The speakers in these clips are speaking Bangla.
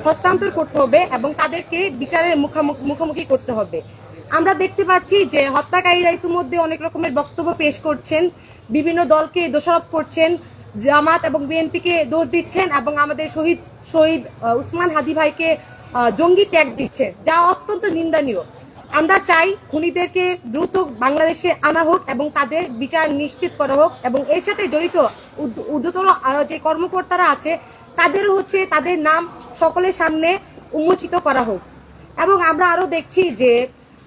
হস্তান্তর করতে হবে এবং তাদেরকে বিচারের মুখোমুখি করতে হবে। আমরা দেখতে পাচ্ছি যে হত্যাকারীরা ইতিমধ্যে অনেক রকমের বক্তব্য পেশ করছেন, বিভিন্ন দলকে দোষারোপ করছেন, জামাত এবং বিএনপিকে দোষ দিচ্ছেন এবং আমাদের শহীদ উসমান হাদি ভাইকে জঙ্গি ট্যাগ দিচ্ছে, যা অত্যন্ত নিন্দনীয়। আমরা চাই খুনিদেরকে দ্রুত বাংলাদেশে আনা হোক এবং তাদের বিচার নিশ্চিত করা হোক এবং এর সাথে জড়িত ঊর্ধ্বতন যে কর্মকর্তারা আছে তাদের নাম সকলের সামনে উন্মোচিত করা হোক। এবং আমরা আরো দেখছি যে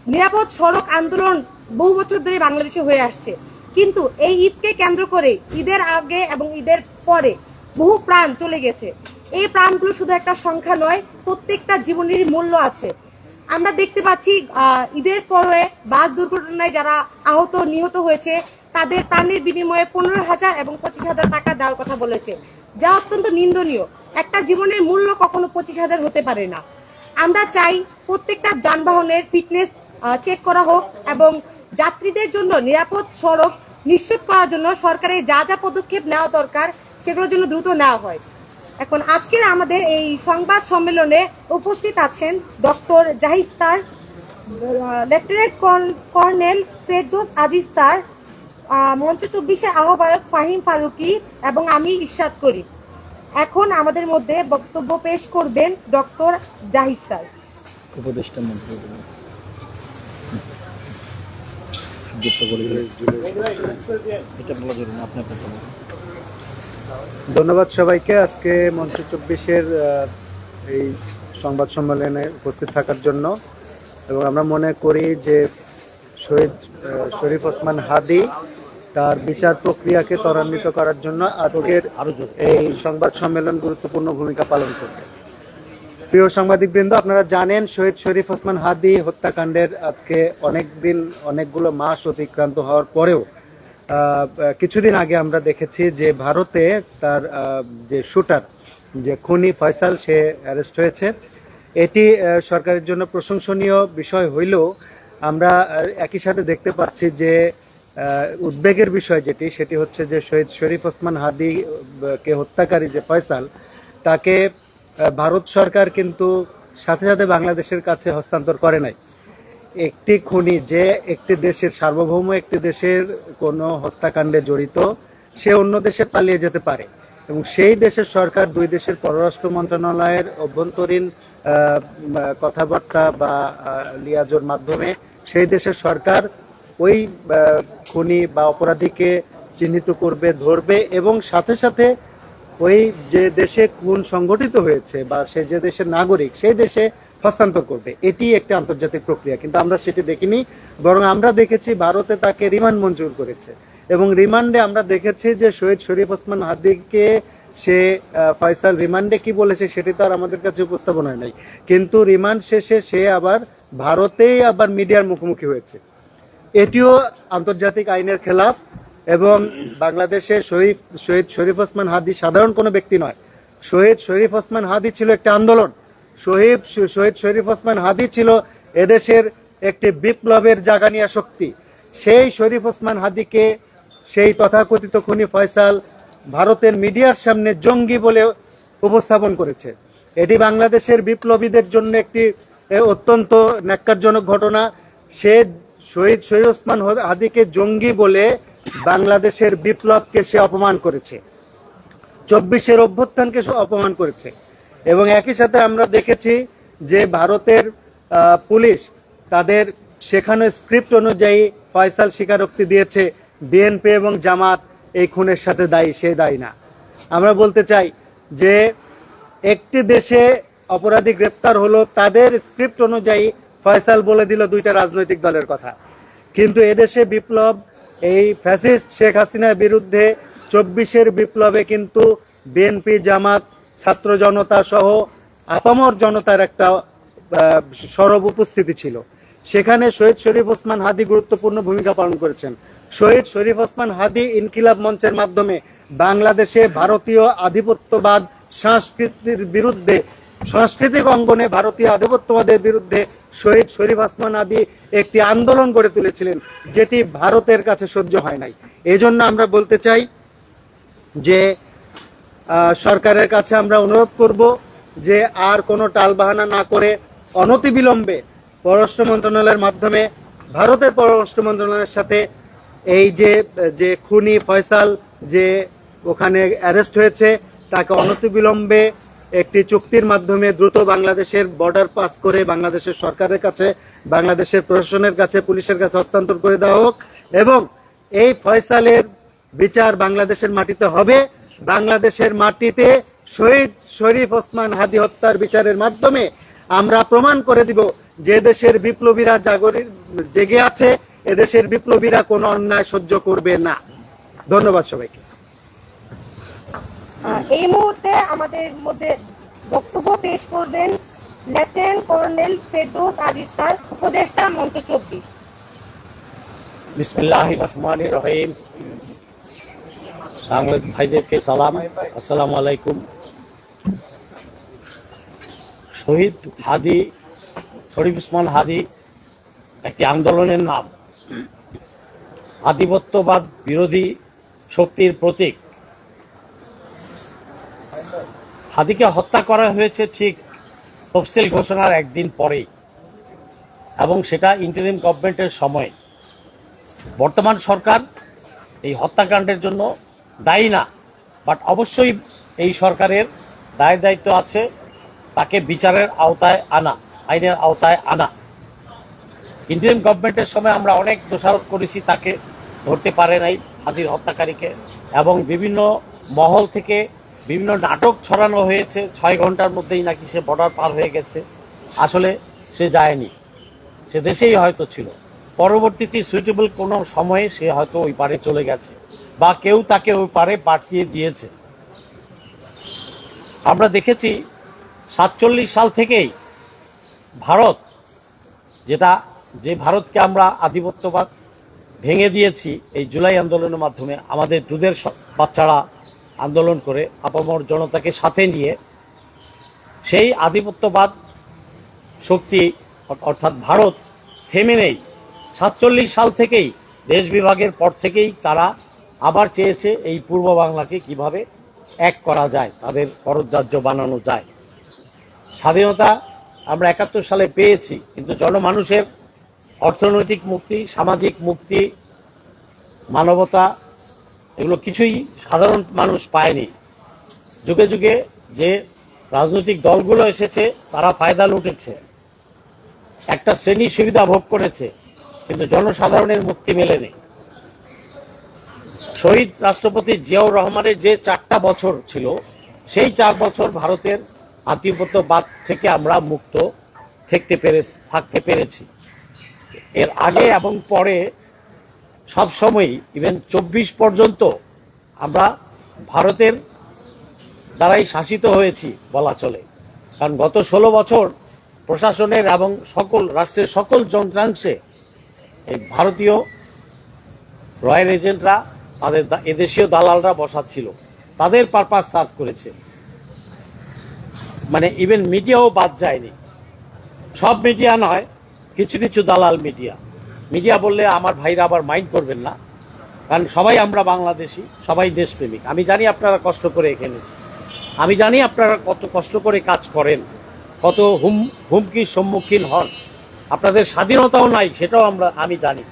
নিরাপদ সড়ক আন্দোলন বহু বছর ধরে বাংলাদেশে হয়ে আসছে, কিন্তু এই ঈদকে কেন্দ্র করে ঈদের আগে এবং ঈদের পরে বহু প্রাণ চলে গেছে। এই প্রাণগুলো শুধু একটা সংখ্যা নয়, প্রত্যেকটা জীবনের মূল্য আছে। আমরা দেখতে পাচ্ছি ঈদের পরে বাস দুর্ঘটনায় যারা আহত নিহত হয়েছে তাদের প্রাণের বিনিময়ে 15,000 এবং 25,000 টাকা দেওয়ার কথা বলেছে, যা অত্যন্ত নিন্দনীয়। একটা জীবনের মূল্য কখনো 25,000 হতে পারে না। আমরা চাই প্রত্যেকটা যানবাহনের ফিটনেস চেক করা হোক এবং যাত্রীদের জন্য নিরাপদ সড়ক নিশ্চিত করার জন্য সরকারের যা যা পদক্ষেপ নেওয়া দরকার সেগুলোর জন্য দ্রুত নেওয়া হয়। এখন আজকের আমাদের এই সংবাদ সম্মেলনে উপস্থিত আছেন doctor Zahid sir, lieutenant colonel Ferdous Aziz sir, মঞ্চ 24-এর আহ্বায়ক ফাহিম ফারুকি এবং আমি ইরশাদ করি। এখন আমাদের মধ্যে বক্তব্য পেশ করবেন ডক্টর জাহিদ স্যার। উপদেষ্টা মন্ত্রী ধন্যবাদ সবাইকে আজকে মঞ্চ 24-এর এই সংবাদ সম্মেলনে উপস্থিত থাকার জন্য। এবং আমরা মনে করি যে শহীদ শরীফ ওসমান হাদি তার বিচার প্রক্রিয়াকে ত্বরান্বিত করার জন্য আজকের এই সংবাদ সম্মেলন গুরুত্বপূর্ণ ভূমিকা পালন করবে। প্রিয় সাংবাদিকবৃন্দ, আপনারা জানেন শহীদ শরীফ ওসমান হাদি হত্যাকাণ্ডের আজকে অনেকগুলো মাস অতিক্রান্ত হওয়ার পরেও কিছুদিন আগে আমরা দেখেছি যে ভারতে তার যে শুটার, যে খুনি ফয়সাল, সে অ্যারেস্ট হয়েছে। এটি সরকারের জন্য প্রশংসনীয় বিষয় হইলেও আমরা একই সাথে দেখতে পাচ্ছি যে উদ্বেগের বিষয় সেটি হচ্ছে যে শহীদ শরীফ ওসমান হাদি কে হত্যাকারী যে ফয়সাল, তাকে ভারত সরকার কিন্তু সাথে সাথে বাংলাদেশের কাছে হস্তান্তর করে নাই। একটি খুনি যে একটি দেশের সার্বভৌম একটি দেশের কোনো হত্যাকাণ্ডে জড়িত, সে অন্য দেশে পালিয়ে যেতে পারে এবং সেই দেশের সরকার দুই দেশের পররাষ্ট্র মন্ত্রণালয়ের অভ্যন্তরীণ কথাবার্তা বা লিয়াজোর মাধ্যমে সেই দেশের সরকার ওই খুনি বা অপরাধীকে চিহ্নিত করবে, ধরবে এবং সাথে সাথে ওই যে দেশে খুন সংগঠিত হয়েছে বা সে যে দেশের নাগরিক সেই দেশে হস্তান্তর করবে। এটি একটি আন্তর্জাতিক প্রক্রিয়া, কিন্তু আমরা সেটি দেখিনি, বরং আমরা দেখেছি ভারতে তাকে রিমান্ড মঞ্জুর করেছে এবং রিমান্ডে আমরা দেখেছি যে শহীদ শরীফ ওসমান হাদিকে সে ফয়সাল রিমান্ডে কি বলেছে সেটি তো আর আমাদের কাছে উপস্থাপন হয় নাই, কিন্তু রিমান্ড শেষে সে আবার ভারতেই আবার মিডিয়ার মুখোমুখি হয়েছে। এটিও আন্তর্জাতিক আইনের খেলাফ এবং বাংলাদেশে শহীদ শরীফ ওসমান হাদি সাধারণ কোনো ব্যক্তি নয়। শহীদ শরীফ ওসমান হাদি ছিল একটি আন্দোলন। শহীদ শরীফ ওসমান হাদি ছিল এদেশের একটি বিপ্লবের জাগানিয়া শক্তি। সেই শরীফ ওসমান হাদিকে সেই তথাকথিত খুনি ফয়সাল ভারতের মিডিয়ার সামনে জঙ্গি বলে উপস্থাপন করেছে। এটি বাংলাদেশের বিপ্লবীদের জন্য একটি অত্যন্ত ন্যাক্কারজনক ঘটনা। সে শহীদ ওসমান হাদিকে জঙ্গি বলে বাংলাদেশের বিপ্লবকে সে অপমান করেছে, 24-এর অভ্যুত্থানকে অপমান করেছে। এবং একই সাথে আমরা দেখেছি যে ভারতের পুলিশ তাদের শেখানো স্ক্রিপ্ট অনুযায়ী ফয়সাল স্বীকারোক্তি দিয়েছে বিএনপি এবং জামাত এই খুনের সাথে দায়ী, সে দায়ী না। আমরা বলতে চাই যে একটি দেশে অপরাধী গ্রেপ্তার হলো, তাদের স্ক্রিপ্ট অনুযায়ী ফয়সাল বলে দিল দুইটা রাজনৈতিক দলের কথা, কিন্তু এদেশে বিপ্লব এই ফ্যাসিস্ট শেখ হাসিনার বিরুদ্ধে 24-এর বিপ্লবে কিন্তু বিএনপি, জামাত, ছাত্র জনতা সহ আপামর জনতার একটা সরব উপস্থিতি ছিল। সেখানে শহীদ শরীফ ওসমান হাদি গুরুত্বপূর্ণ ভূমিকা পালন করেছেন। শহীদ শরীফ ওসমান হাদি ইনকিলাব মঞ্চের মাধ্যমে বাংলাদেশে ভারতীয় আধিপত্যবাদ সংস্কৃতির বিরুদ্ধে, সাংস্কৃতিক অঙ্গনে ভারতীয় আধিপত্যবাদের বিরুদ্ধে শহীদ শরীফ ওসমান হাদি একটি আন্দোলন গড়ে তুলেছিলেন, যেটি ভারতের কাছে সহ্য হয় নাই। এজন্য আমরা বলতে চাই যে সরকারের কাছে আমরা অনুরোধ করব যে আর কোনো টালবাহানা না করে অনতিবিলম্বে পররাষ্ট্র মন্ত্রণালয়ের মাধ্যমে ভারতের পররাষ্ট্র মন্ত্রণালয়ের সাথে এই যে খুনি ফয়সাল যে ওখানে অ্যারেস্ট হয়েছে তাকে অনতিবিলম্বে একটি চুক্তির মাধ্যমে দ্রুত বাংলাদেশের বর্ডার পাস করে বাংলাদেশের সরকারের কাছে, বাংলাদেশের প্রশাসনের কাছে, পুলিশের কাছে হস্তান্তর করে দেওয়া হোক এবং এই ফয়সালের বিচার বাংলাদেশের মাটিতে হবে। বাংলাদেশের মাটিতে শহীদ শরীফ ওসমান হাদী হত্যার বিচারের মাধ্যমে আমরা প্রমাণ করে দিব যে দেশের বিপ্লবীরা জেগে আছে, এদেশের বিপ্লবীরা কোনো অন্যায় সহ্য করবে না। ধন্যবাদ সবাইকে। এই মুহূর্তে আমাদের মধ্যে বক্তব্য পেশ করবেন lieutenant colonel Ferdous Aziz sir, উপদেষ্টা মঞ্চ 24। বিসমিল্লাহির রহমানির রহিম। সাংবাদিক ভাইদেরকে সালাম, আসসালামু আলাইকুম। শহীদ হাদী শরীফ ওসমান হাদী একটি আন্দোলনের নাম। আধিপত্যবাদ বিরোধী শক্তির প্রতীক। হাদীকে হত্যা করা হয়েছে ঠিক তফসিল ঘোষণার একদিন পরেই, এবং সেটা ইন্টারিম গভর্নমেন্টের সময়। বর্তমান সরকার এই হত্যাকাণ্ডের জন্য দায়ী না, বাট অবশ্যই এই সরকারের দায় দায়িত্ব আছে তাকে বিচারের আওতায় আনা, আইনের আওতায় আনা। ইন্টারিম গভর্নমেন্টের সময় আমরা অনেক দোষারোপ করেছি, তাকে ধরতে পারে নাই হাদীর হত্যাকারীকে, এবং বিভিন্ন মহল থেকে বিভিন্ন নাটক ছড়ানো হয়েছে 6 ঘন্টার মধ্যেই নাকি সে বর্ডার পার হয়ে গেছে। আসলে সে যায়নি, সে দেশেই হয়তো ছিল। পরবর্তীতে সুইটেবল কোনো সময়ে সে হয়তো ওই পারে চলে গেছে, বা কেউ তাকে ওই পারে পাঠিয়ে দিয়েছে। আমরা দেখেছি 47 সাল থেকেই ভারত, যে ভারতকে আমরা আধিপত্যবাদ ভেঙে দিয়েছি এই জুলাই আন্দোলনের মাধ্যমে, আমাদের দুধের বাচ্চারা আন্দোলন করে আপামর জনতাকে সাথে নিয়ে সেই আধিপত্যবাদ শক্তি অর্থাৎ ভারত থেমে নেই। 47 সাল থেকেই দেশ বিভাগের পর থেকেই তারা আবার চেয়েছে এই পূর্ব বাংলাকে কিভাবে এক করা যায়, তাদের পররাজ্য বানানো যায়। স্বাধীনতা আমরা 71 সালে পেয়েছি, কিন্তু জনমানুষের অর্থনৈতিক মুক্তি, সামাজিক মুক্তি, মানবতা, এগুলো কিছুই সাধারণ মানুষ পায়নি। যুগে যুগে যে রাজনৈতিক দলগুলো এসেছে তারা ফায়দা লুটেছে, একটা শ্রেণী সুবিধা ভোগ করেছে, কিন্তু জনসাধারণের মুক্তি মেলেনি। শহীদ রাষ্ট্রপতি জিয়াউর রহমানের যে 4টা বছর ছিল, সেই 4 বছর ভারতের আধিপত্যবাদ থেকে আমরা মুক্ত থাকতে পেরেছি। এর আগে এবং পরে সব সময়, ইভেন 24 পর্যন্ত আমরা ভারতের দ্বারাই শাসিত হয়েছি বলা চলে। কারণ গত 16 বছর প্রশাসনের এবং রাষ্ট্রের সকল যন্ত্রাংশে এই ভারতীয় রয়্যাল এজেন্টরা, তাদের এদেশীয় দালালরা বসা ছিল, তাদের পারপাস সার্ভ করেছে। মানে ইভেন মিডিয়াও বাদ যায়নি। সব মিডিয়া নয়, কিছু কিছু দালাল মিডিয়া বললে আমার ভাইরা আবার মাইন্ড করবেন না, কারণ সবাই আমরা বাংলাদেশি, সবাই দেশপ্রেমিক। আমি জানি আপনারা কষ্ট করে এখানে, আমি জানি আপনারা কত কষ্ট করে কাজ করেন, কত হুমকির সম্মুখীন হন, আপনাদের স্বাধীনতাও নাই, সেটাও আমি জানি।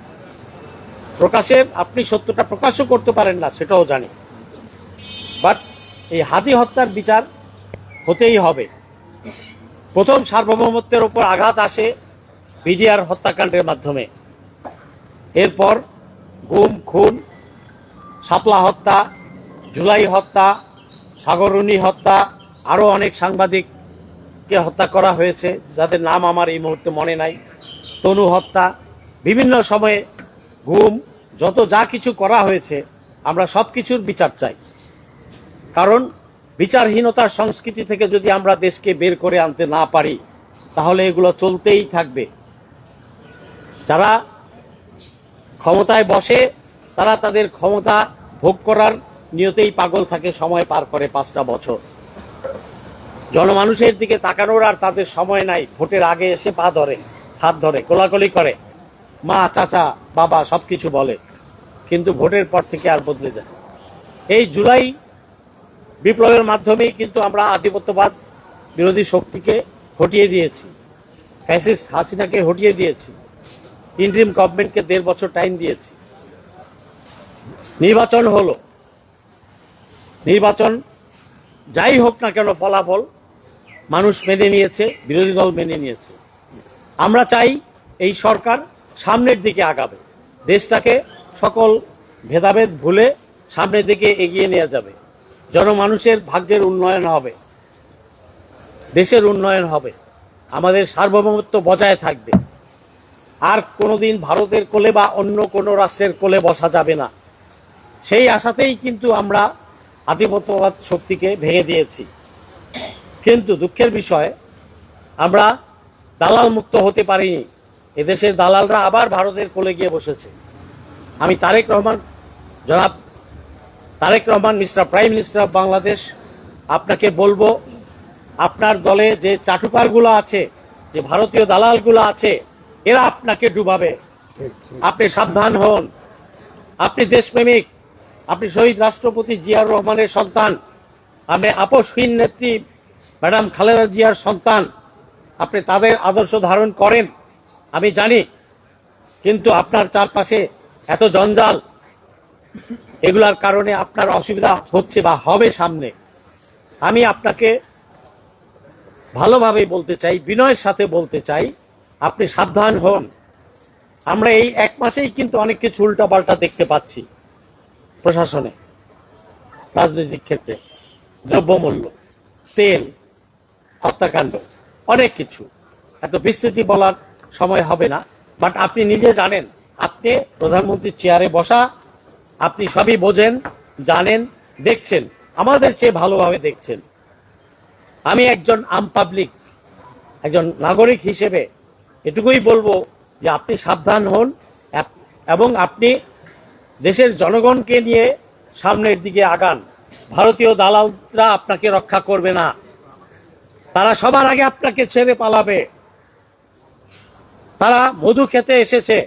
প্রকাশে আপনি সত্যটা প্রকাশও করতে পারেন না, সেটাও জানি। বাট এই হাদী হত্যার বিচার হতেই হবে। প্রথম সার্বভৌমত্বের উপর আঘাত আসে বিডিআর হত্যাকাণ্ডের মাধ্যমে। এরপর গুম, খুন, শাপলা হত্যা, জুলাই হত্যা, সাগররুনি হত্যা, আরও অনেক সাংবাদিককে হত্যা করা হয়েছে যাদের নাম আমার এই মুহূর্তে মনে নাই, তনু হত্যা, বিভিন্ন সময়ে গুম, যা কিছু করা হয়েছে, আমরা সব কিছুর বিচার চাই। কারণ বিচারহীনতার সংস্কৃতি থেকে যদি আমরা দেশকে বের করে আনতে না পারি, তাহলে এগুলো চলতেই থাকবে। যারা ক্ষমতায় বসে তারা তাদের ক্ষমতা ভোগ করার নিয়তেই পাগল থাকে, সময় পার করে 5টা বছর। জনমানুষের দিকে তাকানোর আর তাদের সময় নাই। ভোটের আগে এসে পা ধরে, হাত ধরে, কোলাকুলি করে, মা, চাচা, বাবা সবকিছু বলে, কিন্তু ভোটের পর থেকে আর বদলে যায়। এই জুলাই বিপ্লবের মাধ্যমেই কিন্তু আমরা আধিপত্যবাদ বিরোধী শক্তিকে হটিয়ে দিয়েছি, ফ্যাসিস্ট হাসিনাকে হটিয়ে দিয়েছি, ইন্টারিম গভর্নমেন্টকে 1.5 বছর টাইম দিয়েছি। নির্বাচন হলো, নির্বাচন যাই হোক না কেন ফলাফল মানুষ মেনে নিয়েছে, বিরোধী দল মেনে নিয়েছে। আমরা চাই এই সরকার সামনের দিকে আগাবে, দেশটাকে সকল ভেদাভেদ ভুলে সামনের দিকে এগিয়ে নিয়ে যাবে, জনমানুষের ভাগ্যের উন্নয়ন হবে, দেশের উন্নয়ন হবে, আমাদের সার্বভৌমত্ব বজায় থাকবে। আর কোনোদিন ভারতের কোলে বা অন্য কোনো রাষ্ট্রের কোলে বসা যাবে না, সেই আশাতেই কিন্তু আমরা আধিপত্যবাদ শক্তিকে ভেঙে দিয়েছি। কিন্তু দুঃখের বিষয়, আমরা দালাল মুক্ত হতে পারিনি। এদেশের দালালরা আবার ভারতের কোলে গিয়ে বসেছে। আমি জনাব Tarique Rahman, mister prime minister of Bangladesh, আপনাকে বলবো, আপনার দলে যে চাটুকারগুলো আছে, যে ভারতীয় দালালগুলো আছে, এরা আপনাকে ডুবাবে। আপনি সাবধান হন। আপনি দেশপ্রেমিক, আপনি শহীদ রাষ্ট্রপতি জিয়াউর রহমানের সন্তান, আপনি আপসহীন নেত্রী ম্যাডাম খালেদা জিয়ার সন্তান, আপনি তাদের আদর্শ ধারণ করেন, আমি জানি। কিন্তু আপনার চারপাশে এত জঞ্জাল, এগুলার কারণে আপনার অসুবিধা হচ্ছে বা হবে সামনে। আমি আপনাকে ভালোভাবে বলতে চাই, বিনয়ের সাথে বলতে চাই, আপনি সাবধান হন। আমরা এই 1 মাসেই কিন্তু অনেক কিছু উল্টাপাল্টা দেখতে পাচ্ছি প্রশাসনে, রাজনৈতিক ক্ষেত্রে, দ্রব্যমূল্য, তেল, হত্যাকাণ্ড, অনেক কিছু। এত বিস্তৃতি বলার সময় হবে না, বাট আপনি নিজে জানেন, আপনি প্রধানমন্ত্রীর চেয়ারে বসা, আপনি সবই বোঝেন, জানেন, দেখছেন, আমাদের চেয়ে ভালোভাবে দেখছেন। আমি একজন আম পাবলিক, একজন নাগরিক হিসেবে এটুকুই বলবো যে আপনি সাবধান হন এবং আপনি দেশের জনগণকে নিয়ে সামনের দিকে আগান। ভারতীয় দালালরা আপনাকে রক্ষা করবে না, তারা সবার আগে আপনাকে ছেড়ে পালাবে। তারা মধু খেতে এসেছে,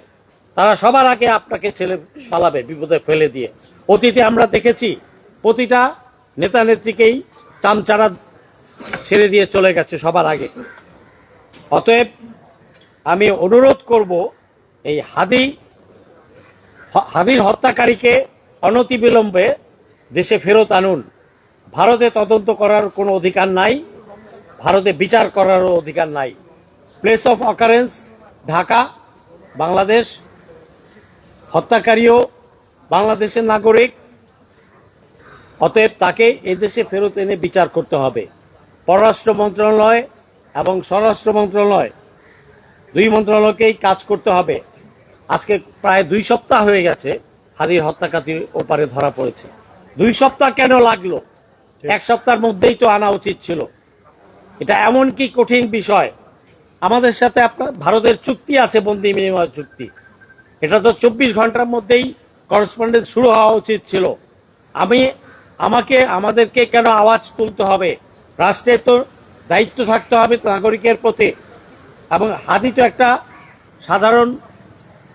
তারা সবার আগে আপনাকে ছেড়ে পালাবে বিপদে ফেলে দিয়ে। অতীতে আমরা দেখেছি প্রতিটা নেতা নেত্রীকেই চামচারা ছেড়ে দিয়ে চলে গেছে সবার আগে। অতএব আমি অনুরোধ করব, এই হাদির হত্যাকারীকে অনতিবিলম্বে দেশে ফেরত আনুন। ভারতে তদন্ত করার কোনো অধিকার নাই, ভারতে বিচার করারও অধিকার নাই। Place of occurrence Dhaka, Bangladesh. হত্যাকারীও বাংলাদেশের নাগরিক, অতএব তাকে এদেশে ফেরত এনে বিচার করতে হবে। পররাষ্ট্র মন্ত্রণালয় এবং স্বরাষ্ট্র মন্ত্রণালয়, 2 মন্ত্রণালয়কেই কাজ করতে হবে। আজকে প্রায় 2 সপ্তাহ হয়ে গেছে হাদির হত্যাকারীর ওপারে ধরা পড়েছে। 2 সপ্তাহ কেন লাগলো? 1 সপ্তাহের মধ্যেই তো আনা উচিত ছিল। এটা এমন কি কঠিন বিষয়? আমাদের সাথে আপনার ভারতের চুক্তি আছে, বন্দি বিনিময় চুক্তি। এটা তো 24 ঘন্টার মধ্যেই করেসপন্ডেন্স শুরু হওয়া উচিত ছিল। আমাদেরকে কেন আওয়াজ তুলতে হবে? রাষ্ট্রের তো দায়িত্ব থাকতে হবে নাগরিকের প্রতি। এবং হাদি তো একটা সাধারণ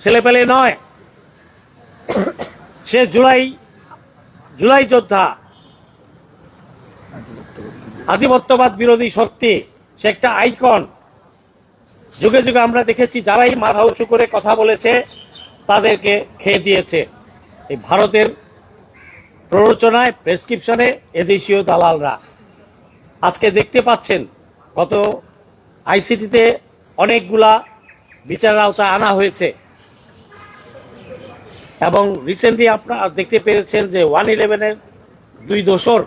ছেলেপেলে নয়, সে জুলাই যোদ্ধা, আধিপত্যবাদ বিরোধী শক্তি, সে একটা আইকন। যুগে যুগে আমরা দেখেছি যারাই মাথা উঁচু করে কথা বলেছে তাদেরকে খেয়ে দিয়েছে এই ভারতের প্ররোচনায়, প্রেসক্রিপশনে এদেশীয় দালালরা। আজকে দেখতে পাচ্ছেন কত আইসিটিতে অনেকগুলা বিচারের আওতায় আনা হয়েছে। এবং রিসেন্টলি আপনারা দেখতে পেরেছেন যে 111-এর 2 দোসর,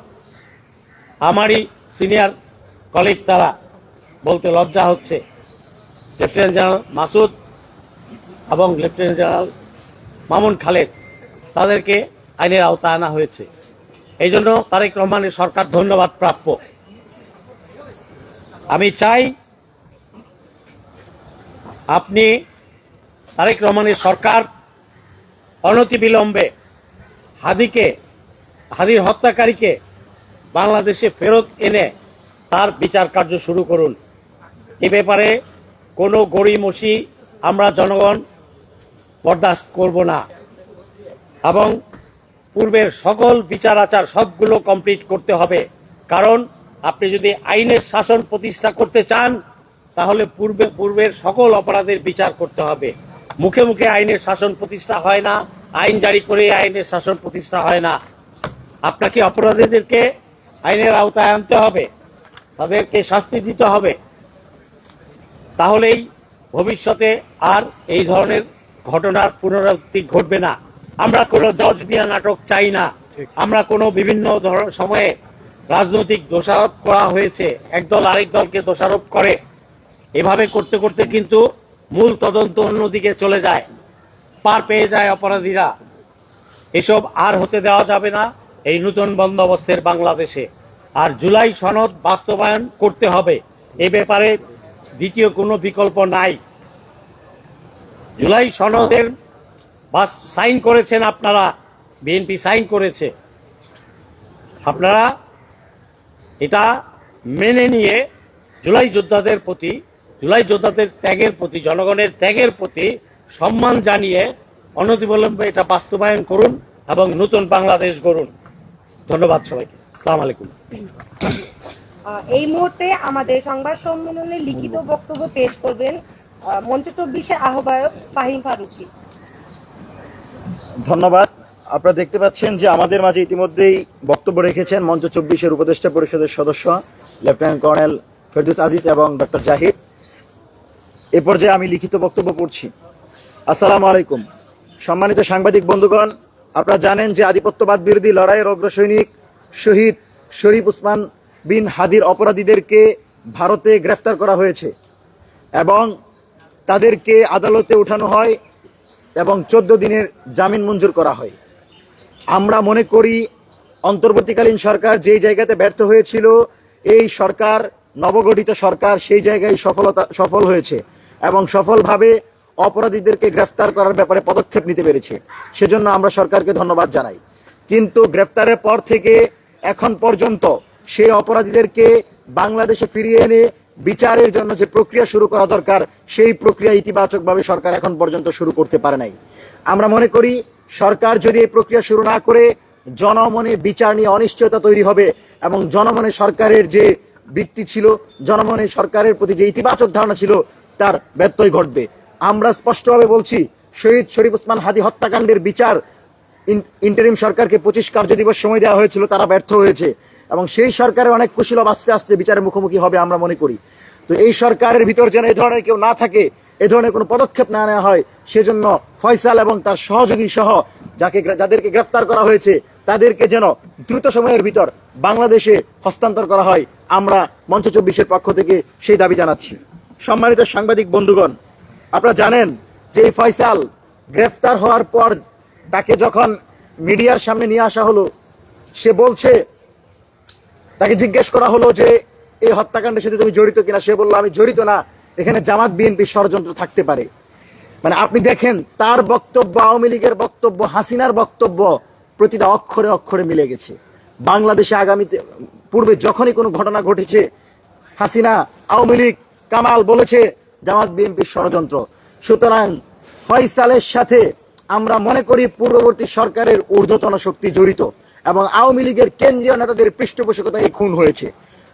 আমারই সিনিয়র কলিগ, তারা, বলতে লজ্জা হচ্ছে, লেফটেন্যান্ট জেনারেল মাসুদ এবং লেফটেন্যান্ট জেনারেল মামুন খালেদ, তাদেরকে আইনের আওতায় আনা হয়েছে। এই জন্য তারেক রহমানের সরকার ধন্যবাদ প্রাপ্য। আমি চাই আপনি, তারেক রহমানের সরকার, অনতিবিলম্বে হাদির হত্যাকারীকে বাংলাদেশে ফেরত এনে তার বিচার কার্য শুরু করুন। এ ব্যাপারে কোনো গড়িমসি আমরা জনগণ বরদাস্ত করব না। এবং পূর্বের সকল বিচার আচার সবগুলো কমপ্লিট করতে হবে, কারণ আপনি যদি আইনের শাসন প্রতিষ্ঠা করতে চান তাহলে পূর্বের সকল অপরাধের বিচার করতে হবে। মুখে মুখে আইনের শাসন প্রতিষ্ঠা হয় না, আইন জারি করে আইনের শাসন প্রতিষ্ঠা হয় না। আপনাকে অপরাধীদেরকে আইনের আওতায় আনতে হবে, তাদেরকে শাস্তি দিতে হবে, তাহলেই ভবিষ্যতে আর এই ধরনের ঘটনার পুনরাবৃত্তি ঘটবে না। আমরা কোনো জজ মিয়া নাটক চাই না। আমরা কোনো বিভিন্ন সময়ে রাজনৈতিক দোষারোপ করা হয়েছে, একদল আরেক দলকে দোষারোপ করে, এভাবে করতে করতে কিন্তু মূল তদন্ত অন্যদিকে চলে যায়, পার পেয়ে যায় অপরাধীরা। এসব আর হতে দেওয়া যাবে না এই নতুন বন্দোবস্তের বাংলাদেশে। আর জুলাই সনদ বাস্তবায়ন করতে হবে, এ ব্যাপারে দ্বিতীয় কোনো বিকল্প নাই। জুলাই সনদের সাইন করেছেন আপনারা, বিএনপি সাইন করেছে, আপনারা এটা মেনে নিয়ে জুলাই যোদ্ধাদের প্রতি, জুলাই যোদ্ধাদের ত্যাগের প্রতি, জনগণের ত্যাগের প্রতি সম্মান জানিয়ে অনতিবিলম্বে এটা বাস্তবায়ন করুন এবং নতুন বাংলাদেশ গড়ুন। ধন্যবাদ সবাইকে। আসসালামু আলাইকুম। এই মুহূর্তে আমাদের সংবাদ সম্মেলনে লিখিত বক্তব্য পেশ করবেন মঞ্চ 24-এর আহ্বায়ক ফাহিম ফারুকী। ধন্যবাদ। আপনারা দেখতে পাচ্ছেন যে আমাদের মাঝে ইতিমধ্যেই বক্তব্য রেখেছেন মঞ্চ 24-এর উপদেষ্টা পরিষদের সদস্য লেফটেন্যান্ট কর্নেল ফেরদৌস আজিজ এবং ডক্টর জাহিদ। এ পর্যায়ে আমি লিখিত বক্তব্য পড়ছি। আসসালামু আলাইকুম। সম্মানিত সাংবাদিক বন্ধুগণ, আপনারা জানেন যে আধিপত্যবাদ বিরোধী লড়াইয়ের অগ্রসৈনিক শহীদ শরীফ ওসমান বিন হাদির অপরাধীদেরকে ভারতে গ্রেফতার করা হয়েছে এবং তাদেরকে আদালতে উঠানো হয় এবং 14 দিনের জামিন মঞ্জুর করা হয়। আমরা মনে করি অন্তর্বর্তীকালীন সরকার যেই জায়গাতে ব্যর্থ হয়েছিল, এই সরকার, নবগঠিত সরকার, সেই জায়গায় সফল হয়েছে এবং সফলভাবে অপরাধীদেরকে গ্রেফতার করার ব্যাপারে পদক্ষেপ নিতে পেরেছে। সেজন্য আমরা সরকারকে ধন্যবাদ জানাই। কিন্তু গ্রেফতারের পর থেকে এখন পর্যন্ত সেই অপরাধীদেরকে বাংলাদেশে ফিরিয়ে এনে বিচারের জন্য যে প্রক্রিয়া শুরু করা দরকার, সেই প্রক্রিয়া ইতিবাচকভাবে সরকার এখন পর্যন্ত শুরু করতে পারে নাই। আমরা মনে করি সরকার যদি এই প্রক্রিয়া শুরু না করে, জনমনে বিচার নিয়ে অনিশ্চয়তা তৈরি হবে এবং জনমনে সরকারের যে ভিত্তি ছিল, জনমনে সরকারের প্রতি যে ইতিবাচক ধারণা ছিল, তার ব্যত্যয় ঘটবে। আমরা স্পষ্টভাবে বলছি, শহীদ শরীফ ওসমান হাদি হত্যাকাণ্ডের বিচার ইন্টারিম সরকারকে 25 কার্য দিবস সময় দেওয়া হয়েছিল, তারা ব্যর্থ হয়েছে এবং সেই সরকারের অনেক কুশীলব আস্তে আস্তে বিচারের মুখোমুখি হবে আমরা মনে করি। তো এই সরকারের ভিতর যেন এই ধরনের কেউ না থাকে, এ ধরনের কোনো পদক্ষেপ না নেওয়া হয়, সেজন্য ফয়সাল এবং তার সহযোগী সহ যাদেরকে গ্রেফতার করা হয়েছে তাদেরকে যেন দ্রুত সময়ের ভিতর বাংলাদেশে হস্তান্তর করা হয়। আমরা মঞ্চ 24-এর পক্ষ থেকে সেই দাবি জানাচ্ছি। সম্মানিত সাংবাদিক বন্ধুগণ, আপনারা জানেন যে এই ফয়সাল গ্রেফতার হওয়ার পর তাকে যখন মিডিয়ার সামনে নিয়ে আসা হলো, সে বলছে, তাকে জিজ্ঞেস করা হলো যে এই হত্যাকাণ্ডের সাথে তুমি জড়িত কিনা, সে বলল আমি জড়িত না, এখানে জামাত বিএনপি ষড়যন্ত্র থাকতে পারে। মানে আপনি দেখেন তার বক্তব্য, আওয়ামী লীগের বক্তব্য, হাসিনার বক্তব্য প্রতিটা অক্ষরে অক্ষরে মিলে গেছে। বাংলাদেশে আগামীতে পূর্বে যখনই কোনো ঘটনা ঘটেছে, হাসিনা, আওয়ামী লীগ, কামাল বলেছে জামাত বিএনপির ষড়যন্ত্র। সুতরাং ফয়সালের সাথে আমরা মনে করি পূর্ববর্তী সরকারের ঊর্ধ্বতন শক্তি জড়িত এবং আওয়ামী লীগের কেন্দ্রীয় নেতাদের পৃষ্ঠপোষকতায় খুন হয়েছে।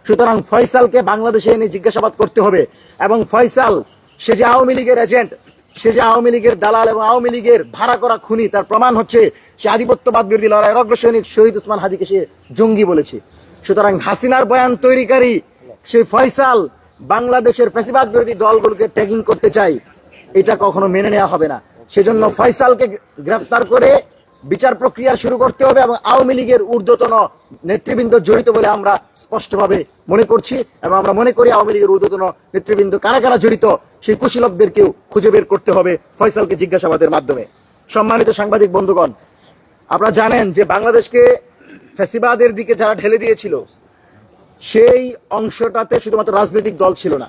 সুতরাং ফয়সালকে বাংলাদেশে এনে জিজ্ঞাসাবাদ করতে হবে এবং ফয়সাল, সে যে আওয়ামী লীগের এজেন্ট, সে যে আওয়ামী লীগের দালাল এবং আওয়ামী লীগের ভাড়া করা খুনি, তার প্রমাণ হচ্ছে সে আধিপত্যবাদ বিরোধী লড়াইয়ের অগ্রসৈনিক শহীদ ওসমান হাদিকে সে জঙ্গি বলেছে। সুতরাং হাসিনার বয়ান তৈরিকারী সেই ফয়সাল বাংলাদেশের ফ্যাসিবাদ বিরোধী দলগুলোকে ট্যাগিং করতে চাই, এটা কখনো মেনে নেওয়া হবে না। সেজন্য ফয়সালকে গ্রেফতার করে বিচার প্রক্রিয়া শুরু করতে হবে এবং আওয়ামী লীগের ঊর্ধ্বতন নেতৃবৃন্দ জড়িত বলে আমরা স্পষ্টভাবে মনে করছি এবং আমরা মনে করি আওয়ামী লীগের ঊর্ধ্বতন নেতৃবৃন্দ কারা কারা জড়িত সেই কুশীলবদেরকেও খুঁজে বের করতে হবে ফয়সালকে জিজ্ঞাসাবাদের মাধ্যমে। সম্মানিত সাংবাদিক বন্ধুগণ, আপনারা জানেন যে বাংলাদেশকে ফ্যাসিবাদের দিকে যারা ঢেলে দিয়েছিল, সেই অংশটাতে শুধুমাত্র রাজনৈতিক দল ছিল না,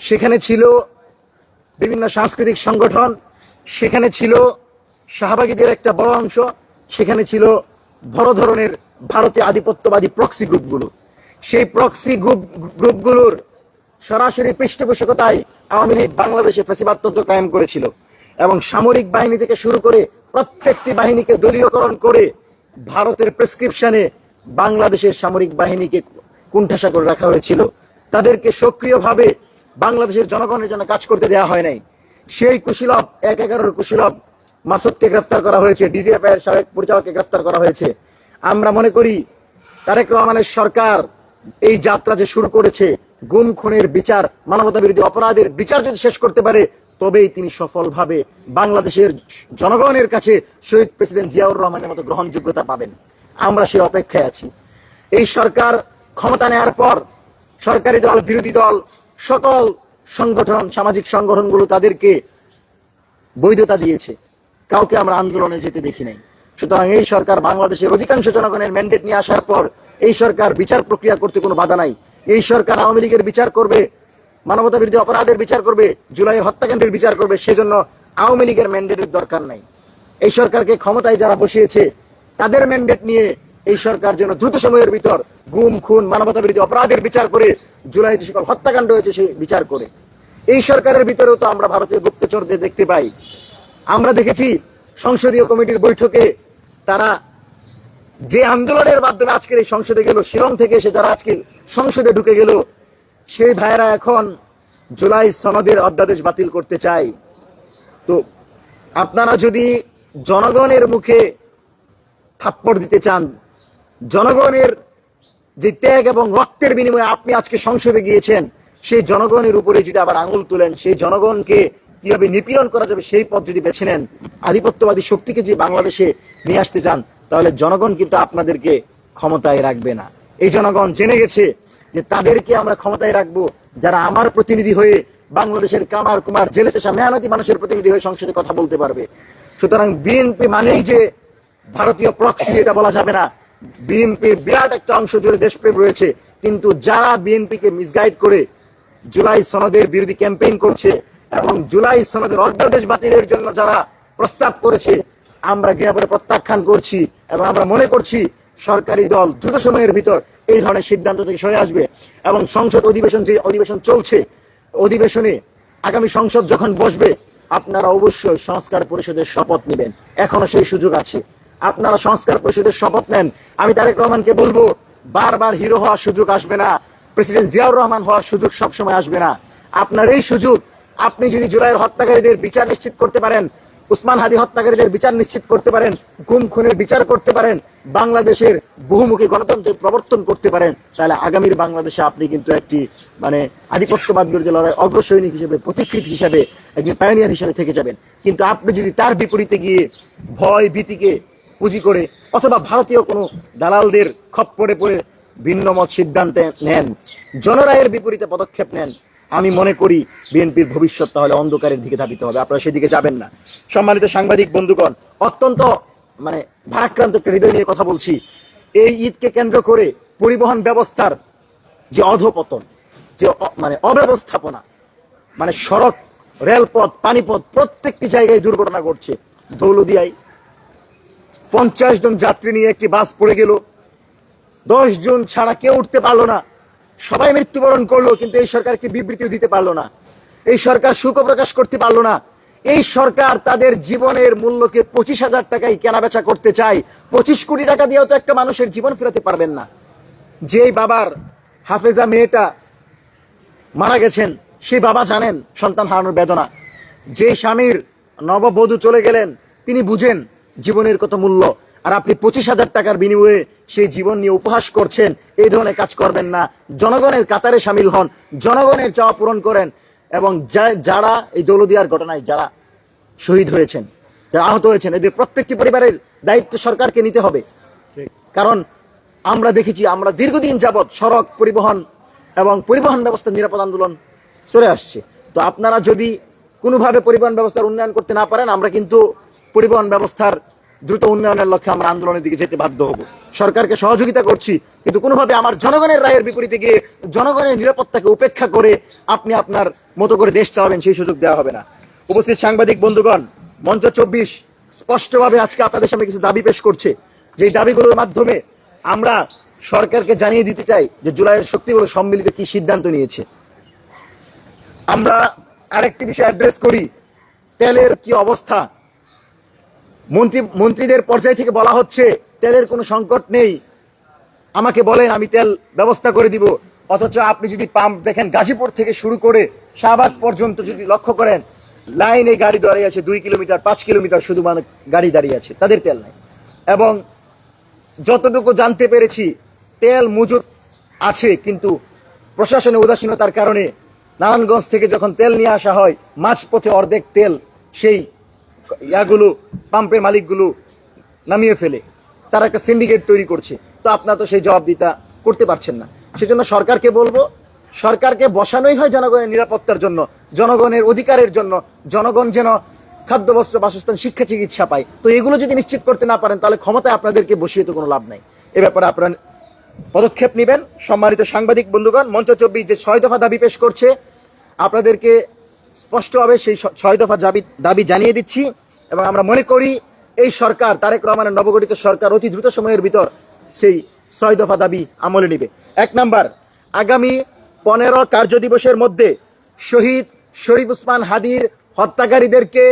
সেখানে ছিল বিভিন্ন সাংস্কৃতিক সংগঠন, সেখানে ছিল শাহবাগীদের একটা বড় অংশ, সেখানে ছিল বড় ধরনের ভারতীয় আধিপত্যবাদী প্রক্সি গ্রুপগুলো। সেই প্রক্সি গ্রুপগুলোর সরাসরি পৃষ্ঠপোষকতায় আওয়ামী লীগ বাংলাদেশে ফ্যাসিবাদ তন্ত্র কায়েম করেছিল এবং সামরিক বাহিনী থেকে শুরু করে প্রত্যেকটি বাহিনীকে দলীয়করণ করে ভারতের প্রেসক্রিপশনে বাংলাদেশের সামরিক বাহিনীকে কুণ্ঠাসা করে রাখা হয়েছিল, তাদেরকে সক্রিয়ভাবে বাংলাদেশের জনগণের জন্য কাজ করতে দেওয়া হয় নাই। সেই কুশীলব 1/11 কুশীলব মাসুদকে গ্রেফতার করা হয়েছে, ডিজিএফআই এর সাবেক পরিচালককে গ্রেফতার করা হয়েছে। আমরা মনে করি তারেক রহমানের সরকার এই যাত্রা যে শুরু করেছে, গুম খুনের বিচার, মানবতা বিরোধী অপরাধের বিচার যদি শেষ করতে পারে, তবেই তিনি সফলভাবে বাংলাদেশের জনগণের কাছে শহীদ প্রেসিডেন্ট জিয়াউর রহমানের মতো গ্রহণযোগ্যতা পাবেন। আমরা সেই অপেক্ষায় আছি। এই সরকার ক্ষমতা নেওয়ার পর সরকারি দল, বিরোধী দল, সকল সংগঠন, সামাজিক সংগঠনগুলো তাদেরকে বৈধতা দিয়েছে, কাউকে আমরা আন্দোলনে যেতে দেখি নাই। সুতরাং এই সরকার বাংলাদেশের অধিকাংশ জনগণের ম্যান্ডেট নিয়ে আসার পর এই সরকার বিচার প্রক্রিয়া করতে কোনো বাধা নাই। এই সরকার আওয়ামী লীগের বিচার করবে, মানবতা বিরোধী অপরাধের বিচার করবে, জুলাইয়ের হত্যাকাণ্ডের বিচার করবে, সেজন্য আওয়ামী লীগের ম্যান্ডেটের দরকার নাই। এই সরকারকে ক্ষমতায় যারা বসিয়েছে তাদের ম্যান্ডেট নিয়ে এই সরকার যেন দ্রুত সময়ের ভিতর গুম খুন, মানবতা বিরোধী অপরাধের বিচার করে, জুলাইতে সকল হত্যাকাণ্ড হয়েছে সেই বিচার করে। এই সরকারের ভিতরেও তো আমরা ভারতীয় গুপ্তচরদের দেখতে পাই। আমরা দেখেছি সংসদীয় কমিটির বৈঠকে তারা যে আন্দোলনের মাধ্যমে আজকের এই সংসদে গেল, শিলং থেকে এসে যারা আজকে সংসদে ঢুকে গেল, সেই ভাইয়েরা এখন জুলাই সনদের অধ্যাদেশ বাতিল করতে চায়। তো আপনারা যদি জনগণের মুখে থাপ্পড় দিতে চান, জনগণের যে ত্যাগ এবং রক্তের বিনিময়ে আপনি আজকে সংসদে গিয়েছেন, সেই জনগণের উপরে যদি আবার আঙুল তুলেন, সেই জনগণকে কিভাবে নিপীড়ন করা যাবে সেই পথ যদি বেছে নেন, আধিপত্যবাদী শক্তিকে যদি বাংলাদেশে নিয়ে আসতে চান, তাহলে জনগণ কিন্তু আপনাদেরকে ক্ষমতায় রাখবে না। এই জনগণ জেনে গেছে যে তাদেরকে আমরা ক্ষমতায় রাখবো যারা আমার প্রতিনিধি হয়ে বাংলাদেশের কামার কুমার জেলে তেসা মেহনতি মানুষের প্রতিনিধি হয়ে সংসদে কথা বলতে পারবে। সুতরাং বিএনপি মানেই যে ভারতীয় প্রক্সি, এটা বলা যাবে না। বিএনপির বিরাট একটা অংশ জুড়ে দেশপ্রেম রয়েছে, কিন্তু যারা বিএনপিকে মিসগাইড করে জুলাই সনদের বিরোধী ক্যাম্পেইন করছে এবং জুলাই সনদের অধ্যাদেশ বাতিলের জন্য যারা প্রস্তাব করেছে, আমরা ঘৃণা প্রত্যাখ্যান করছি এবং আমরা মনে করছি সরকারি দল দ্রুত সময়ের ভিতর এই ধরনের সিদ্ধান্ত থেকে সরে আসবে এবং সংসদ অধিবেশন, যে অধিবেশন চলছে, অধিবেশনে আগামী সংসদ যখন বসবে আপনারা অবশ্যই সংস্কার পরিষদের শপথ নেবেন। এখনো সেই সুযোগ আছে, আপনারা সংস্কার পরিষদের শপথ নেন। আমি তারেক রহমানকে বলবো, বারবার হিরো হওয়ার সুযোগ আসবে না, প্রেসিডেন্ট জিয়াউর রহমান হওয়ার সুযোগ সবসময় আসবে না। আপনার এই সুযোগ, আপনি যদি জুলাইয়ের হত্যাকারীদের বিচার নিশ্চিত করতে পারেন, উসমান হাদি হত্যাকারীদের বিচার নিশ্চিত করতে পারেন, গুম খুনের বিচার করতে পারেন, বাংলাদেশের বহুমুখী গণতন্ত্রের প্রবর্তন করতে পারেন, তাহলে আগামীর বাংলাদেশে আপনি কিন্তু একটি আধিপত্যবাদ বিরোধী লড়াই অগ্রসৈনিক হিসেবে, পথিকৃৎ হিসেবে, একজন পায়োনিয়ার হিসেবে থেকে যাবেন। কিন্তু আপনি যদি তার বিপরীতে গিয়ে ভয় ভীতিকে পুঁজি করে অথবা ভারতীয় কোনো দালালদের খপ্পরে পড়ে ভিন্ন মত সিদ্ধান্ত নেন, জনরায়ের বিপরীতে পদক্ষেপ নেন, আমি মনে করি বিএনপির ভবিষ্যৎ তাহলে অন্ধকারের দিকে ধাবিত হবে। আপনারা সেদিকে যাবেন না। সম্মানিত সাংবাদিক বন্ধুগণ, অত্যন্ত ভারাক্রান্ত একটা হৃদয় নিয়ে কথা বলছি। এই ঈদকে কেন্দ্র করে পরিবহন ব্যবস্থার যে অধপতন, যে অব্যবস্থাপনা, সড়ক, রেলপথ, পানিপথ প্রত্যেকটি জায়গায় দুর্ঘটনা ঘটছে। দৌলদিয়ায় 50 জন যাত্রী নিয়ে একটি বাস পড়ে গেল, 10 জন ছাড়া কেউ উঠতে পারলো না, সবাই মৃত্যুবরণ করলো, কিন্তু এই সরকার একটি বিবৃতিও দিতে পারলো না, এই সরকার শোক প্রকাশ করতে পারলো না। এই সরকার তাদের জীবনের মূল্যকে 25,000 টাকায় কেনাবেচা করতে চায়। 25 কোটি টাকা দিয়েও তো একটা মানুষের জীবন ফেরাতে পারবেন না। যেই বাবার হাফেজা মেয়েটা মারা গেছেন, সেই বাবা জানেন সন্তান হারানোর বেদনা। যে স্বামীর নববধূ চলে গেলেন, তিনি বুঝেন জীবনের কত মূল্য। আর আপনি 25,000 টাকার বিনিময়ে সেই জীবন নিয়ে উপহাস করছেন। এই ধরনের কাজ করবেন না। জনগণের কাতারে সামিল হন, জনগণের চাওয়া পূরণ করেন এবং যারা এই দৌলদিয়ার ঘটনায় যারা শহীদ হয়েছেন, যারা আহত হয়েছেন, এদের প্রত্যেকটি পরিবারের দায়িত্ব সরকারকে নিতে হবে। কারণ আমরা দেখেছি, আমরা দীর্ঘদিন যাবৎ সড়ক পরিবহন এবং পরিবহন ব্যবস্থার নিরাপদ আন্দোলন চলে আসছে। তো আপনারা যদি কোনোভাবে পরিবহন ব্যবস্থার উন্নয়ন করতে না পারেন, আমরা কিন্তু পরিবহন ব্যবস্থার দ্রুত উন্নয়নের লক্ষ্যে আমরা আন্দোলনের দিকে যেতে বাধ্য হব। সরকারকে সহযোগিতা করছি, কিন্তু কোনোভাবে আমার জনগণের রায়ের বিপরীতে গিয়ে জনগণের নিরাপত্তাকে উপেক্ষা করে আপনি আপনার মতো করে দেশ চালাবেন, সেই সুযোগ দেওয়া হবে না। উপস্থিত সাংবাদিক বন্ধুগণ, মঞ্চ 24 স্পষ্টভাবে আজকে আপনাদের সামনে কিছু দাবি পেশ করছে। যে দাবিগুলোর মাধ্যমে আমরা সরকারকে জানিয়ে দিতে চাই যে জুলাইয়ের শক্তিগুলো সম্মিলিত কি সিদ্ধান্ত নিয়েছে। আমরা আরেকটি বিষয় অ্যাড্রেস করি, তেলের কি অবস্থা। মন্ত্রীদের পর্যায় থেকে বলা হচ্ছে তেলের কোনো সংকট নেই, আমাকে বলেন আমি তেল ব্যবস্থা করে দিব, অথচ আপনি যদি পাম্প দেখেন গাজীপুর থেকে শুরু করে শাহবাগ পর্যন্ত যদি লক্ষ্য করেন, লাইনে গাড়ি দাঁড়িয়ে আছে 2 কিলোমিটার 5 কিলোমিটার, শুধু মানে গাড়ি দাঁড়িয়ে আছে, তাদের তেল নাই। এবং যতটুকু জানতে পেরেছি তেল মজুদ আছে, কিন্তু প্রশাসনের উদাসীনতার কারণে নারায়ণগঞ্জ থেকে যখন তেল নিয়ে আসা হয় মাঝপথে অর্ধেক তেল সেই পাম্পের মালিকগুলো নামিয়ে ফেলে। তারা একটা সিন্ডিকেট তৈরি করছে। তো আপনারা তো সেই জবাবদিহিতা করতে পারছেন না। সেজন্য সরকারকে বলবো, সরকারকে বসানোই হয় জনগণের নিরাপত্তার জন্য, জনগণের অধিকারের জন্য, জনগণ যেন খাদ্য, বস্ত্র, বাসস্থান, শিক্ষা, চিকিৎসা পায়। তো এগুলো যদি নিশ্চিত করতে না পারেন তাহলে ক্ষমতায় আপনাদেরকে বসিয়ে তো কোনো লাভ নাই। এ ব্যাপারে আপনারা পদক্ষেপ নেবেন। সম্মানিত সাংবাদিক বন্ধুগণ, মঞ্চ 24 যে 6 দফা দাবি পেশ করছে, আপনাদেরকে স্পষ্টভাবে সেই 6 দফা দাবি জানিয়ে দিচ্ছি। এবং আমরা মনে করি এই সরকার, তারেক রহমানের নবগঠিত সরকার অতি দ্রুত সময়ের ভিতর সেই 6 দফা দাবি আমলে নেবে। 1 নাম্বার, আগামী 15 কার্য দিবসের মধ্যে শহীদ শরীফ ওসমান হাদির হত্যাকারীদেরকে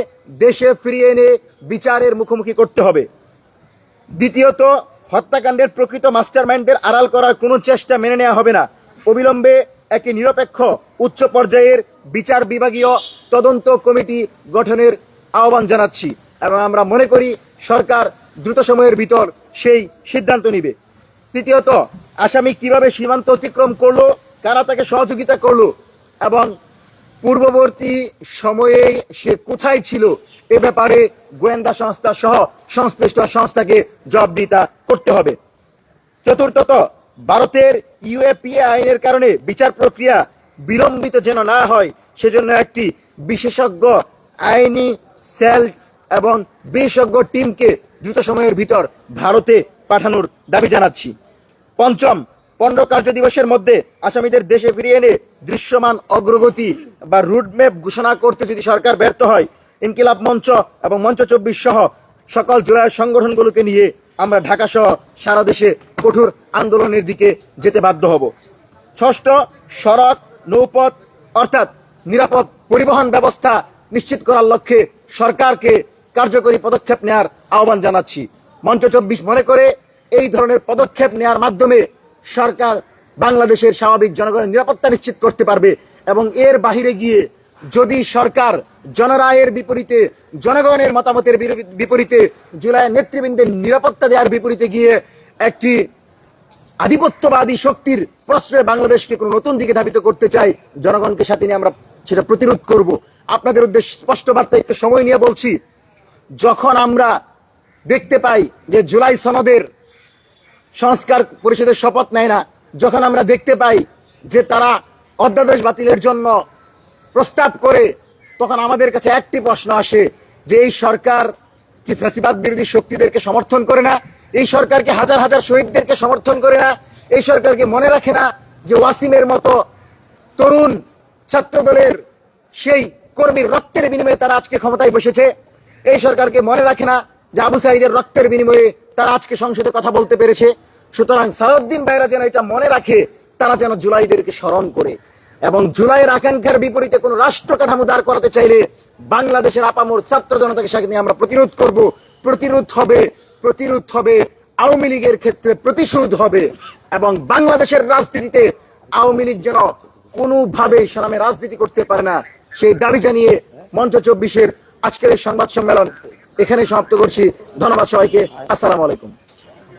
দেশে ফিরিয়ে এনে বিচারের মুখোমুখি করতে হবে। দ্বিতীয়ত, হত্যাকাণ্ডের প্রকৃত মাস্টারমাইন্ডদের আড়াল করার কোনো চেষ্টা মেনে নেওয়া হবে না। অবিলম্বে একটি নিরপেক্ষ উচ্চ পর্যায়ের বিচার বিভাগীয় তদন্ত কমিটি গঠনের আহ্বান জানাচ্ছি এবং আমরা মনে করি সরকার দ্রুত সময়ের ভিতর সেই সিদ্ধান্ত নিবে। তৃতীয়ত, আসামি কিভাবে সীমান্ত অতিক্রম করলো, কারা তাকে সহযোগিতা করলো এবং পূর্ববর্তী সময়ে সে কোথায় ছিল এ ব্যাপারে গোয়েন্দা সংস্থা সহ সংশ্লিষ্ট সংস্থাকে জবাবদিহিতা করতে হবে। চতুর্থত, ভারতের ইউএপিএ আইনের কারণে বিচার প্রক্রিয়া বিলম্বিত যেন না হয় সেজন্য একটি বিশেষজ্ঞ আইনি সেল এবং বিশেষজ্ঞ টিমকে দ্রুত সময়ের ভিতর ভারতে পাঠানোর দাবি জানাচ্ছি। পঞ্চম, 15 কার্য দিবসের মধ্যে আসামিদের দেশে ফিরিয়ে এনে দৃশ্যমান অগ্রগতি বা রুটম্যাপ ঘোষণা করতে যদি সরকার ব্যর্থ হয়, ইনকিলাব মঞ্চ এবং মঞ্চ 24 সহ সকল জুলাই সংগঠনগুলোকে নিয়ে আমরা ঢাকা সহ সারা দেশে কঠোর আন্দোলনের দিকে যেতে বাধ্য হব। ষষ্ঠ, সড়ক, নৌপথ অর্থাৎ নিরাপদ পরিবহন ব্যবস্থা নিশ্চিত করার লক্ষ্যে সরকারকে কার্যকরী পদক্ষেপ নেওয়ার আহ্বান জানাচ্ছি। মঞ্চ 24 মনে করে এই ধরনের পদক্ষেপ নেওয়ার মাধ্যমে সরকার বাংলাদেশের স্বাভাবিক জনগণের নিরাপত্তা নিশ্চিত করতে পারবে। এবং এর বাহিরে গিয়ে যদি সরকার জনরায়ের বিপরীতে, জনগণের মতামতের বিপরীতে, জুলাইয়ের নেতৃবৃন্দের নিরাপত্তা দেওয়ার বিপরীতে গিয়ে একটি আধিপত্যবাদী শক্তির প্রশ্রয়ে বাংলাদেশকে কোনো নতুন দিকে ধাবিত করতে চাই, জনগণকে সাথে নিয়ে আমরা সেটা প্রতিরোধ করব। আপনাদের উদ্দেশ্যে স্পষ্ট বার্তা একটু সময় নিয়ে বলছি, যখন আমরা দেখতে পাই যে জুলাই সনদের সংস্কার পরিষদের শপথ নেয় না, যখন আমরা দেখতে পাই যে তারা অধ্যাদেশ বাতিলের জন্য প্রস্তাব করে, তখন আমাদের কাছে একটি প্রশ্ন আসে যে এই সরকার কি ফ্যাসিবাদ বিরোধী শক্তিদেরকে সমর্থন করে না? এই সরকারকে হাজার হাজার শহীদদেরকে সমর্থন করে না? এই সরকারকে মনে রাখে না যে ওয়াসিমের মতো তরুণ ছাত্রদলের সেই কর্মীর রক্তের বিনিময়ে তারা আজকে ক্ষমতায় বসেছে? এই সরকারকে মনে রাখে না যে আবু সাঈদের রক্তের বিনিময়ে তারা আজকে সংসদে কথা বলতে পেরেছে? সুতরাং সালাউদ্দিন ভাইরা যেন এটা মনে রাখে, তারা যেন জুলাইদেরকে স্মরণ করে এবং জুলাইয়ের আকাঙ্ক্ষার বিপরীতে কোন রাষ্ট্র কাঠামো দাঁড় করাতে চাইলে বাংলাদেশের আপামর ছাত্র জনতাকে সাথে নিয়ে আমরা প্রতিরোধ করব। প্রতিরোধ হবে আওয়ামী লীগের ক্ষেত্রে প্রতিশোধ হবে এবং বাংলাদেশের রাজনীতিতে আওয়ামী লীগ যেন কোনোভাবে সামনে রাজনীতি করতে পারে না, সেই দাবি জানিয়ে মঞ্চ 24-এর আজকের এই সংবাদ সম্মেলন এখানে সমাপ্ত করছি। ধন্যবাদ সবাইকে। আসসালামু আলাইকুম।